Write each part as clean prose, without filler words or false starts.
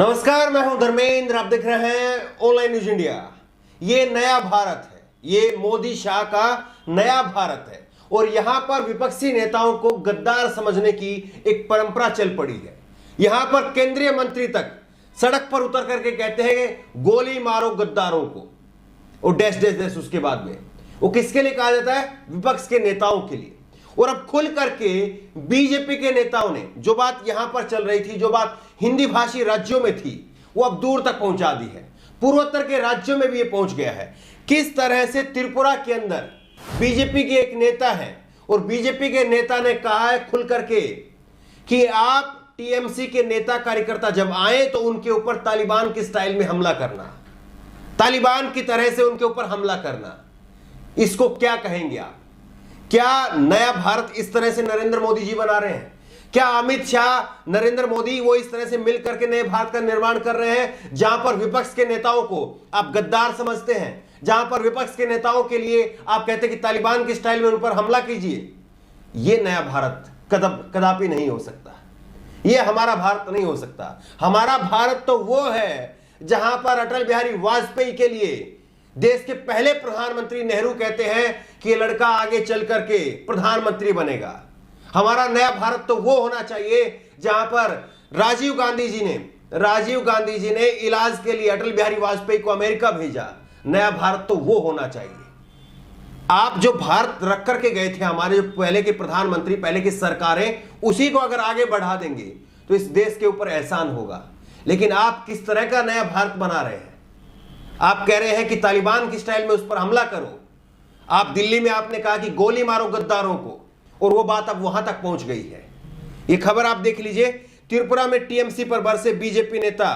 नमस्कार, मैं हूं धर्मेंद्र। आप देख रहे हैं ऑनलाइन न्यूज इंडिया। ये नया भारत है, ये मोदी शाह का नया भारत है और यहां पर विपक्षी नेताओं को गद्दार समझने की एक परंपरा चल पड़ी है। यहां पर केंद्रीय मंत्री तक सड़क पर उतर करके कहते हैं गोली मारो गद्दारों को, और डैश डैश डैश उसके बाद में वो किसके लिए कहा जाता है? विपक्ष के नेताओं के लिए। और अब खुल करके बीजेपी के नेताओं ने जो बात यहां पर चल रही थी, जो बात हिंदी भाषी राज्यों में थी, वो अब दूर तक पहुंचा दी है। पूर्वोत्तर के राज्यों में भी ये पहुंच गया है। किस तरह से त्रिपुरा के अंदर बीजेपी के एक नेता है और बीजेपी के नेता ने कहा है खुल करके कि आप टीएमसी के नेता कार्यकर्ता जब आए तो उनके ऊपर तालिबान की स्टाइल में हमला करना, तालिबान की तरह से उनके ऊपर हमला करना। इसको क्या कहेंगे आप? क्या नया भारत इस तरह से नरेंद्र मोदी जी बना रहे हैं? क्या अमित शाह, नरेंद्र मोदी वो इस तरह से मिल करके नए भारत का निर्माण कर रहे हैं जहां पर विपक्ष के नेताओं को आप गद्दार समझते हैं, जहां पर विपक्ष के नेताओं के लिए आप कहते हैं कि तालिबान की स्टाइल में उन पर हमला कीजिए? यह नया भारत कदापि नहीं हो सकता। यह हमारा भारत नहीं हो सकता। हमारा भारत तो वो है जहां पर अटल बिहारी वाजपेयी के लिए देश के पहले प्रधानमंत्री नेहरू कहते हैं कि ये लड़का आगे चल करके प्रधानमंत्री बनेगा। हमारा नया भारत तो वो होना चाहिए जहां पर राजीव गांधी जी ने इलाज के लिए अटल बिहारी वाजपेयी को अमेरिका भेजा। नया भारत तो वो होना चाहिए। आप जो भारत रख करके गए थे, हमारे जो पहले के प्रधानमंत्री, पहले की सरकारें, उसी को अगर आगे बढ़ा देंगे तो इस देश के ऊपर एहसान होगा। लेकिन आप किस तरह का नया भारत बना रहे हैं? आप कह रहे हैं कि तालिबान की स्टाइल में उस पर हमला करो। आप दिल्ली में आपने कहा कि गोली मारो गद्दारों को, और वो बात अब वहां तक पहुंच गई है। ये खबर आप देख लीजिए। त्रिपुरा में टीएमसी पर बरसे बीजेपी नेता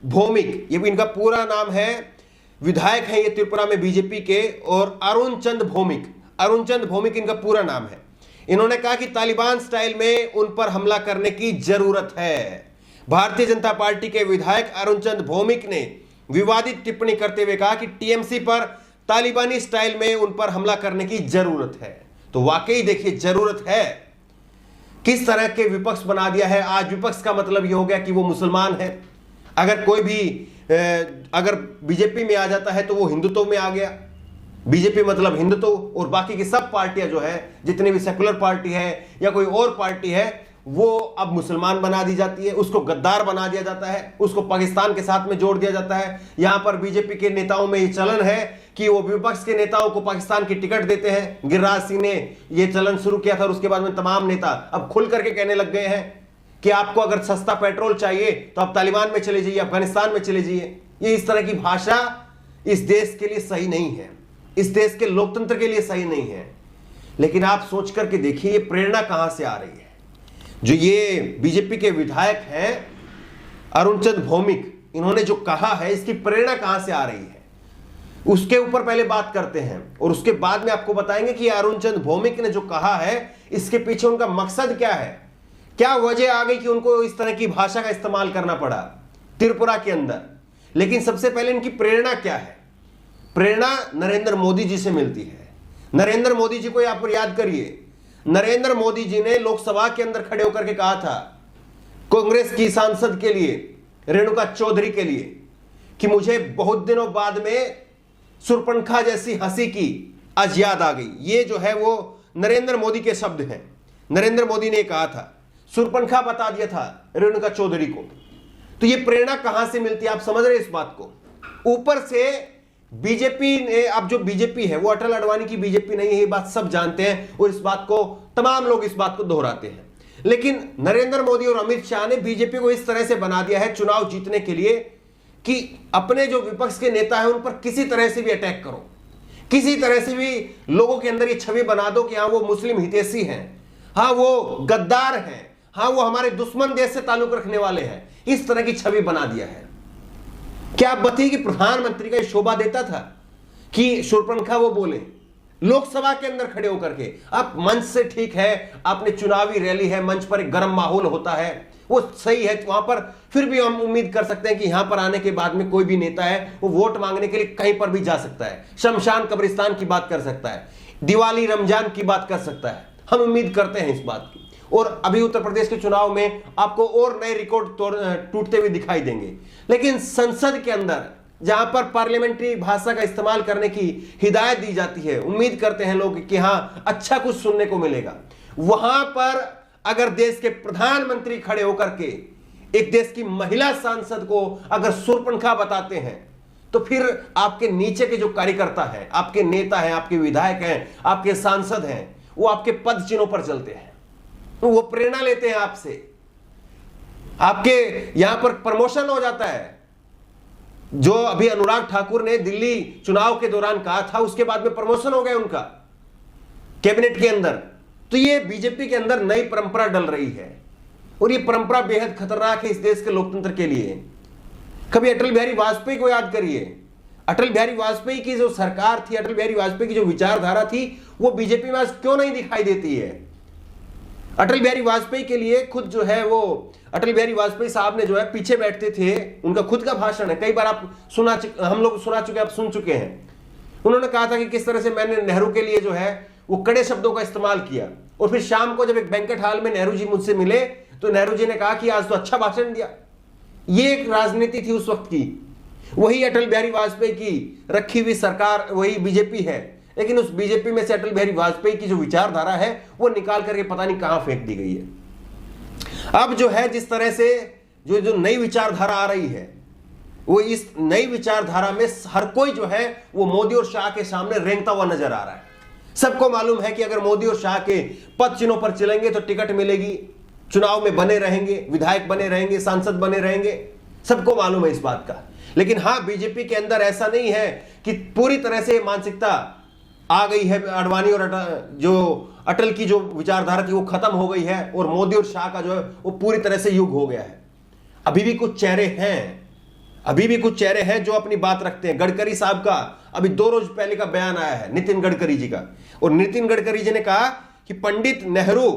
भौमिक, ये इनका पूरा नाम है, विधायक है ये त्रिपुरा में बीजेपी के, और अरुण चंद भौमिक इनका पूरा नाम है। इन्होंने कहा कि तालिबान स्टाइल में उन पर हमला करने की जरूरत है। भारतीय जनता पार्टी के विधायक अरुण चंद भौमिक ने विवादित टिप्पणी करते हुए कहा कि टीएमसी पर तालिबानी स्टाइल में उन पर हमला करने की जरूरत है। तो वाकई देखिए जरूरत है। किस तरह के विपक्ष बना दिया है। आज विपक्ष का मतलब यह हो गया कि वो मुसलमान है। अगर कोई भी अगर बीजेपी में आ जाता है तो वो हिंदुत्व में आ गया। बीजेपी मतलब हिंदुत्व, और बाकी की सब पार्टियां जो है, जितने भी सेकुलर पार्टी है या कोई और पार्टी है, वो अब मुसलमान बना दी जाती है। उसको गद्दार बना दिया जाता है, उसको पाकिस्तान के साथ में जोड़ दिया जाता है। यहां पर बीजेपी के नेताओं में ये चलन है कि वो विपक्ष के नेताओं को पाकिस्तान की टिकट देते हैं। गिरिराज सिंह ने ये चलन शुरू किया था और उसके बाद में तमाम नेता अब खुल करके कहने लग गए हैं कि आपको अगर सस्ता पेट्रोल चाहिए तो आप तालिबान में चले जाइए, अफगानिस्तान में चले जाइए। ये इस तरह की भाषा इस देश के लिए सही नहीं है, इस देश के लोकतंत्र के लिए सही नहीं है। लेकिन आप सोच करके देखिए ये प्रेरणा कहां से आ रही है। जो ये बीजेपी के विधायक हैं अरुण चंद भौमिक, इन्होंने जो कहा है, इसकी प्रेरणा कहां से आ रही है उसके ऊपर पहले बात करते हैं, और उसके बाद में आपको बताएंगे कि अरुण चंद भौमिक ने जो कहा है इसके पीछे उनका मकसद क्या है, क्या वजह आ गई कि उनको इस तरह की भाषा का इस्तेमाल करना पड़ा त्रिपुरा के अंदर। लेकिन सबसे पहले इनकी प्रेरणा क्या है? प्रेरणा नरेंद्र मोदी जी से मिलती है। नरेंद्र मोदी जी को आप याद करिए। नरेंद्र मोदी जी ने लोकसभा के अंदर खड़े होकर के कहा था कांग्रेस की सांसद के लिए, रेणुका चौधरी के लिए, कि मुझे बहुत दिनों बाद में सुरपंखा जैसी हंसी की आज याद आ गई। ये जो है वो नरेंद्र मोदी के शब्द हैं। नरेंद्र मोदी ने कहा था, सुरपंखा बता दिया था रेणुका चौधरी को। तो ये प्रेरणा कहां से मिलती है? आप समझ रहे हैं इस बात को? ऊपर से बीजेपी ने, अब जो बीजेपी है वो अटल अडवाणी की बीजेपी नहीं है, ये बात सब जानते हैं और इस बात को तमाम लोग इस बात को दोहराते हैं। लेकिन नरेंद्र मोदी और अमित शाह ने बीजेपी को इस तरह से बना दिया है चुनाव जीतने के लिए कि अपने जो विपक्ष के नेता हैं उन पर किसी तरह से भी अटैक करो, किसी तरह से भी लोगों के अंदर ये छवि बना दो कि हाँ वो मुस्लिम हितैषी हैं, हाँ वो गद्दार हैं, हाँ वो हमारे दुश्मन देश से ताल्लुक रखने वाले हैं। इस तरह की छवि बना दिया है। क्या आप बताइए कि प्रधानमंत्री का शोभा देता था कि शूरपणखा वो बोले लोकसभा के अंदर खड़े होकर के? आप मंच से ठीक है, आपने चुनावी रैली है, मंच पर एक गर्म माहौल होता है, वो सही है, वहां पर फिर भी हम उम्मीद कर सकते हैं कि यहां पर आने के बाद में कोई भी नेता है वो वोट मांगने के लिए कहीं पर भी जा सकता है, शमशान कब्रिस्तान की बात कर सकता है, दिवाली रमजान की बात कर सकता है। हम उम्मीद करते हैं इस बात की। और अभी उत्तर प्रदेश के चुनाव में आपको और नए रिकॉर्ड टूटते हुए दिखाई देंगे। लेकिन संसद के अंदर जहां पर पार्लियामेंट्री भाषा का इस्तेमाल करने की हिदायत दी जाती है, उम्मीद करते हैं लोग कि हां अच्छा कुछ सुनने को मिलेगा, वहां पर अगर देश के प्रधानमंत्री खड़े होकर के एक देश की महिला सांसद को अगर शूर्पणखा बताते हैं, तो फिर आपके नीचे के जो कार्यकर्ता हैं, आपके नेता हैं, आपके विधायक हैं, आपके सांसद हैं, वो आपके पद चिन्हों पर चलते हैं, तो वो प्रेरणा लेते हैं आपसे, आपके यहां पर प्रमोशन हो जाता है। जो अभी अनुराग ठाकुर ने दिल्ली चुनाव के दौरान कहा था, उसके बाद में प्रमोशन हो गया उनका कैबिनेट के अंदर। तो ये बीजेपी के अंदर नई परंपरा डल रही है और ये परंपरा बेहद खतरनाक है इस देश के लोकतंत्र के लिए। कभी अटल बिहारी वाजपेयी को याद करिए, अटल बिहारी वाजपेयी की जो सरकार थी, अटल बिहारी वाजपेयी की जो विचारधारा थी, वो बीजेपी में आज क्यों नहीं दिखाई देती है। अटल बिहारी वाजपेयी के लिए खुद जो है वो अटल बिहारी वाजपेयी साहब ने जो है पीछे बैठते थे, उनका खुद का भाषण है, कई बार आप हम लोग सुना चुके, आप सुन चुके हैं। उन्होंने कहा था कि किस तरह से मैंने नेहरू के लिए जो है वो कड़े शब्दों का इस्तेमाल किया, और फिर शाम को जब एक बैंकेट हॉल में नेहरू जी मुझसे मिले तो नेहरू जी ने कहा कि आज तो अच्छा भाषण दिया। ये एक राजनीति थी उस वक्त की, वही अटल बिहारी वाजपेयी की रखी हुई सरकार वही बीजेपी है, लेकिन उस बीजेपी में से अटल बिहारी वाजपेयी की जो विचारधारा है वो निकाल करके पता नहीं कहां फेंक दी गई है। अब जो है जिस तरह से जो नई विचारधारा आ रही है, वो इस नई विचारधारा में हर कोई जो है वो मोदी और शाह के सामने रेंगता हुआ नजर आ रहा है। सबको मालूम है कि अगर मोदी और शाह के पद चिन्हों पर चलेंगे तो टिकट मिलेगी, चुनाव में बने रहेंगे, विधायक बने रहेंगे, सांसद बने रहेंगे, सबको मालूम है इस बात का। लेकिन हां, बीजेपी के अंदर ऐसा नहीं है कि पूरी तरह से मानसिकता आ गई है, अडवाणी और जो अटल की जो विचारधारा थी वो खत्म हो गई है और मोदी और शाह का जो है वो पूरी तरह से युग हो गया है। अभी भी कुछ चेहरे हैं, अभी भी कुछ चेहरे हैं जो अपनी बात रखते हैं। गडकरी साहब का अभी 2 रोज पहले का बयान आया है, नितिन गडकरी जी का, और नितिन गडकरी जी ने कहा कि पंडित नेहरू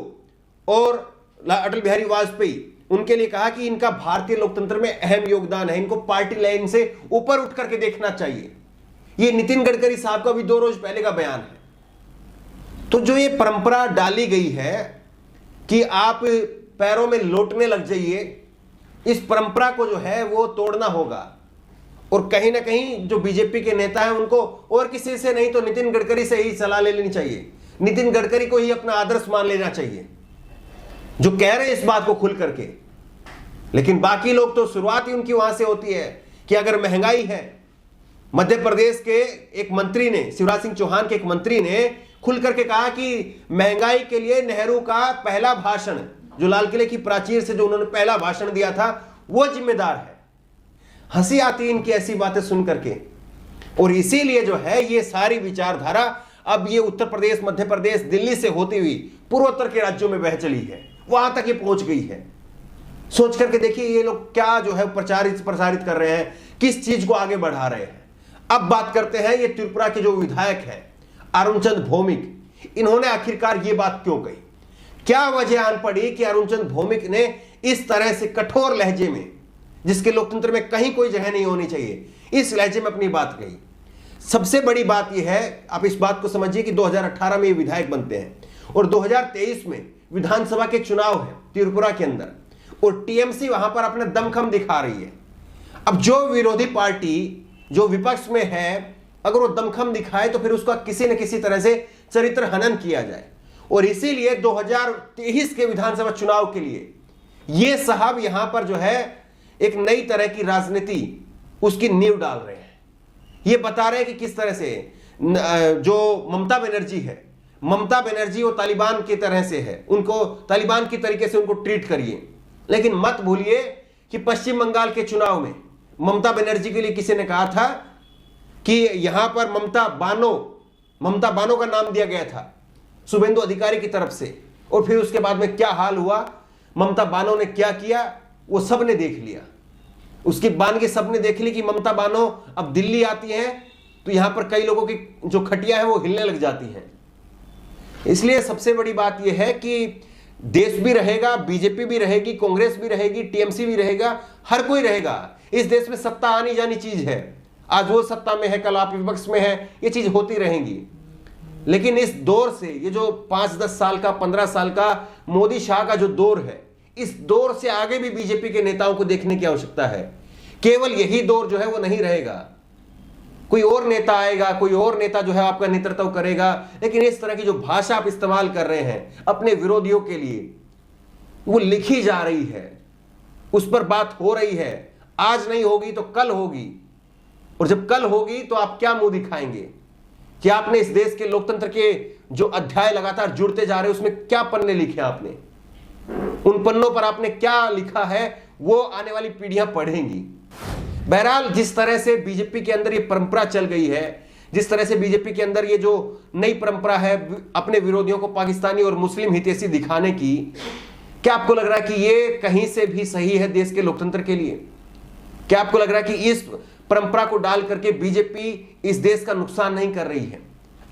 और अटल बिहारी वाजपेयी, उनके लिए कहा कि इनका भारतीय लोकतंत्र में अहम योगदान है, इनको पार्टी लाइन से ऊपर उठ करके देखना चाहिए। ये नितिन गडकरी साहब का भी 2 रोज पहले का बयान है। तो जो ये परंपरा डाली गई है कि आप पैरों में लौटने लग जाइए, इस परंपरा को जो है वो तोड़ना होगा। और कहीं ना कहीं जो बीजेपी के नेता हैं उनको और किसी से नहीं तो नितिन गडकरी से ही सलाह ले लेनी चाहिए, नितिन गडकरी को ही अपना आदर्श मान लेना चाहिए, जो कह रहे हैं इस बात को खुल करके। लेकिन बाकी लोग तो शुरुआत ही उनकी वहां से होती है कि अगर महंगाई है, मध्य प्रदेश के एक मंत्री ने, शिवराज सिंह चौहान के एक मंत्री ने खुल करके कहा कि महंगाई के लिए नेहरू का पहला भाषण, जो लाल किले की प्राचीर से जो उन्होंने पहला भाषण दिया था, वो जिम्मेदार है। हंसी आती इनकी ऐसी बातें सुन करके। और इसीलिए जो है ये सारी विचारधारा अब ये उत्तर प्रदेश, मध्य प्रदेश, दिल्ली से होती हुई पूर्वोत्तर के राज्यों में बह चली है, वहां तक ये पहुंच गई है। सोच करके देखिए ये लोग क्या जो है प्रसारित कर रहे हैं, किस चीज को आगे बढ़ा रहे हैं। अब बात करते हैं ये त्रिपुरा के जो विधायक हैं अरुणचंद भौमिक, इन्होंने आखिरकार ये बात क्यों कही, क्या वजह आन पड़ी कि अरुणचंद भौमिक ने इस तरह से कठोर लहजे में, जिसके लोकतंत्र में कहीं कोई जगह नहीं होनी चाहिए, इस लहजे में अपनी बात कही। सबसे बड़ी बात यह है, आप इस बात को समझिए कि 2018 में ये विधायक बनते हैं और 2023 में विधानसभा के चुनाव है त्रिपुरा के अंदर, और टीएमसी वहां पर अपना दमखम दिखा रही है। अब जो विरोधी पार्टी जो विपक्ष में है, अगर वो दमखम दिखाए तो फिर उसका किसी न किसी तरह से चरित्र हनन किया जाए। और इसीलिए 2023 के विधानसभा चुनाव के लिए ये साहब यहां पर जो है एक नई तरह की राजनीति उसकी नींव डाल रहे हैं। ये बता रहे हैं कि किस तरह से जो ममता बनर्जी है, ममता बनर्जी वो तालिबान की तरह से है, उनको तालिबान की तरीके से उनको ट्रीट करिए। लेकिन मत भूलिए कि पश्चिम बंगाल के चुनाव में ममता बनर्जी के लिए किसी ने कहा था कि यहां पर ममता बानो का नाम दिया गया था शुभेंदु अधिकारी की तरफ से, और फिर उसके बाद में क्या हाल हुआ, ममता बानो ने क्या किया वो सब ने देख लिया। उसकी बान के सब ने देख ली कि ममता बानो अब दिल्ली आती है तो यहां पर कई लोगों की जो खटिया है वो हिलने लग जाती है। इसलिए सबसे बड़ी बात यह है कि देश भी रहेगा, बीजेपी भी रहेगी, कांग्रेस भी रहेगी, टीएमसी भी रहेगा, हर कोई रहेगा। इस देश में सत्ता आनी जानी चीज है, आज वो सत्ता में है, कल आप विपक्ष में है, ये चीज होती रहेंगी। लेकिन इस दौर से, ये जो 5-10 साल का, 15 साल का मोदी शाह का जो दौर है, इस दौर से आगे भी बीजेपी के नेताओं को देखने की आवश्यकता है। केवल यही दौर जो है वो नहीं रहेगा, कोई और नेता आएगा, कोई और नेता जो है आपका नेतृत्व करेगा, लेकिन इस तरह की जो भाषा आप इस्तेमाल कर रहे हैं अपने विरोधियों के लिए, वो लिखी जा रही है, उस पर बात हो रही है। आज नहीं होगी तो कल होगी, और जब कल होगी तो आप क्या मुंह दिखाएंगे कि आपने इस देश के लोकतंत्र के जो अध्याय लगातार जुड़ते जा रहे हैं उसमें क्या पन्ने लिखे आपने, उन पन्नों पर आपने क्या लिखा है वो आने वाली पीढ़ियां पढ़ेंगी। बहरहाल, जिस तरह से बीजेपी के अंदर ये परंपरा चल गई है, जिस तरह से बीजेपी के अंदर ये जो नई परंपरा है अपने विरोधियों को पाकिस्तानी और मुस्लिम हितैषी दिखाने की, क्या आपको लग रहा है कि ये कहीं से भी सही है देश के लोकतंत्र के लिए? क्या आपको लग रहा है कि इस परंपरा को डाल करके बीजेपी इस देश का नुकसान नहीं कर रही है?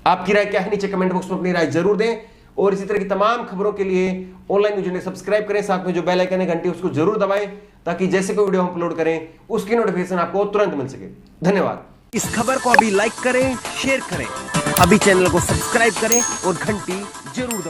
आपकी राय क्या है? नीचे कमेंट बॉक्स में अपनी राय जरूर दें, और इसी तरह की तमाम खबरों के लिए ऑनलाइन न्यूज़ इंडिया सब्सक्राइब करें, साथ में जो बेल आइकन है घंटी उसको जरूर दबाएं, ताकि जैसे कोई वीडियो हम अपलोड करें उसकी नोटिफिकेशन आपको तुरंत मिल सके। धन्यवाद। इस खबर को अभी लाइक करें, शेयर करें, अभी चैनल को सब्सक्राइब करें और घंटी जरूर दबाएं।